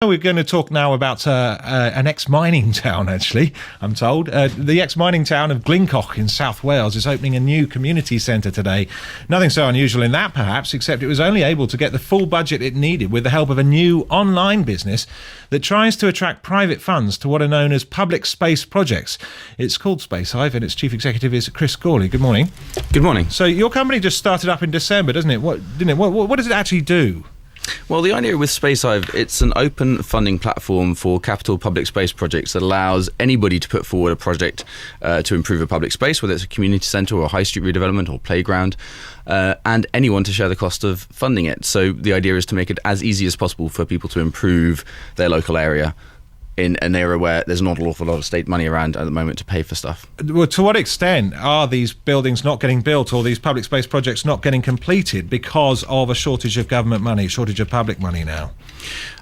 We're going to talk now about an ex-mining town, actually, I'm told. The ex-mining town of Glencoch in South Wales is opening a new community centre today. Nothing so unusual in that, perhaps, except it was only able to get the full budget it needed with the help of a new online business that tries to attract private funds to what are known as public space projects. It's called Spacehive, and its chief executive is Chris Gourlay. Good morning. Good morning. So your company just started up in December, doesn't it? What does it actually do? Well, the idea with Spacehive, it's an open funding platform for capital public space projects that allows anybody to put forward a project to improve a public space, whether it's a community centre or a high street redevelopment or playground, and anyone to share the cost of funding it. So the idea is to make it as easy as possible for people to improve their local area in an area where there's not an awful lot of state money around at the moment to pay for stuff. Well, to what extent are these buildings not getting built or these public space projects not getting completed because of a shortage of government money, shortage of public money now?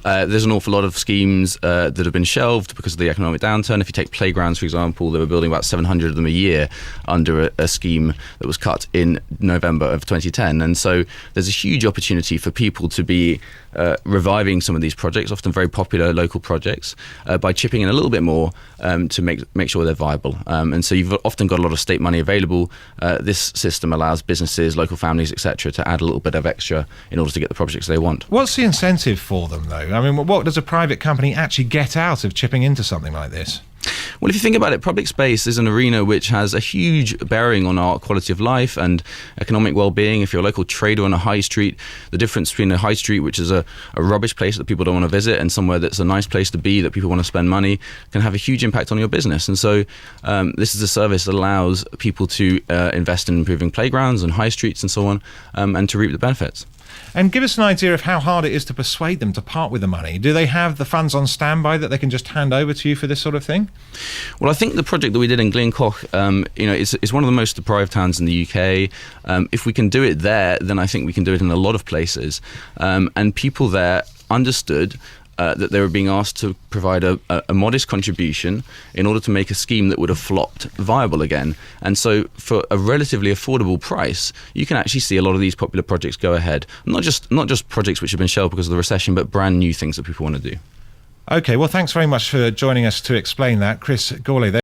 There's an awful lot of schemes that have been shelved because of the economic downturn. If you take playgrounds, for example, they were building about 700 of them a year under a scheme that was cut in November of 2010. And so there's a huge opportunity for people to be reviving some of these projects, often very popular local projects, by chipping in a little bit more to make sure they're viable. And so you've often got a lot of state money available. This system allows businesses, local families, etc., to add a little bit of extra in order to get the projects they want. What's the incentive for them, though? I mean, what does a private company actually get out of chipping into something like this? Well, if you think about it, public space is an arena which has a huge bearing on our quality of life and economic well-being. If you're a local trader on a high street, the difference between a high street, which is a rubbish place that people don't want to visit, and somewhere that's a nice place to be that people want to spend money, can have a huge impact on your business. And so this is a service that allows people to invest in improving playgrounds and high streets and so on, and to reap the benefits. And give us an idea of how hard it is to persuade them to part with the money. Do they have the funds on standby that they can just hand over to you for this sort of thing? Well, I think the project that we did in Glencoch, is one of the most deprived towns in the UK. If we can do it there, then I think we can do it in a lot of places. And people there understood that they were being asked to provide a modest contribution in order to make a scheme that would have flopped viable again. And so for a relatively affordable price, you can actually see a lot of these popular projects go ahead. Not just projects which have been shelved because of the recession, but brand new things that people want to do. OK, well, thanks very much for joining us to explain that. Chris Gourlay there.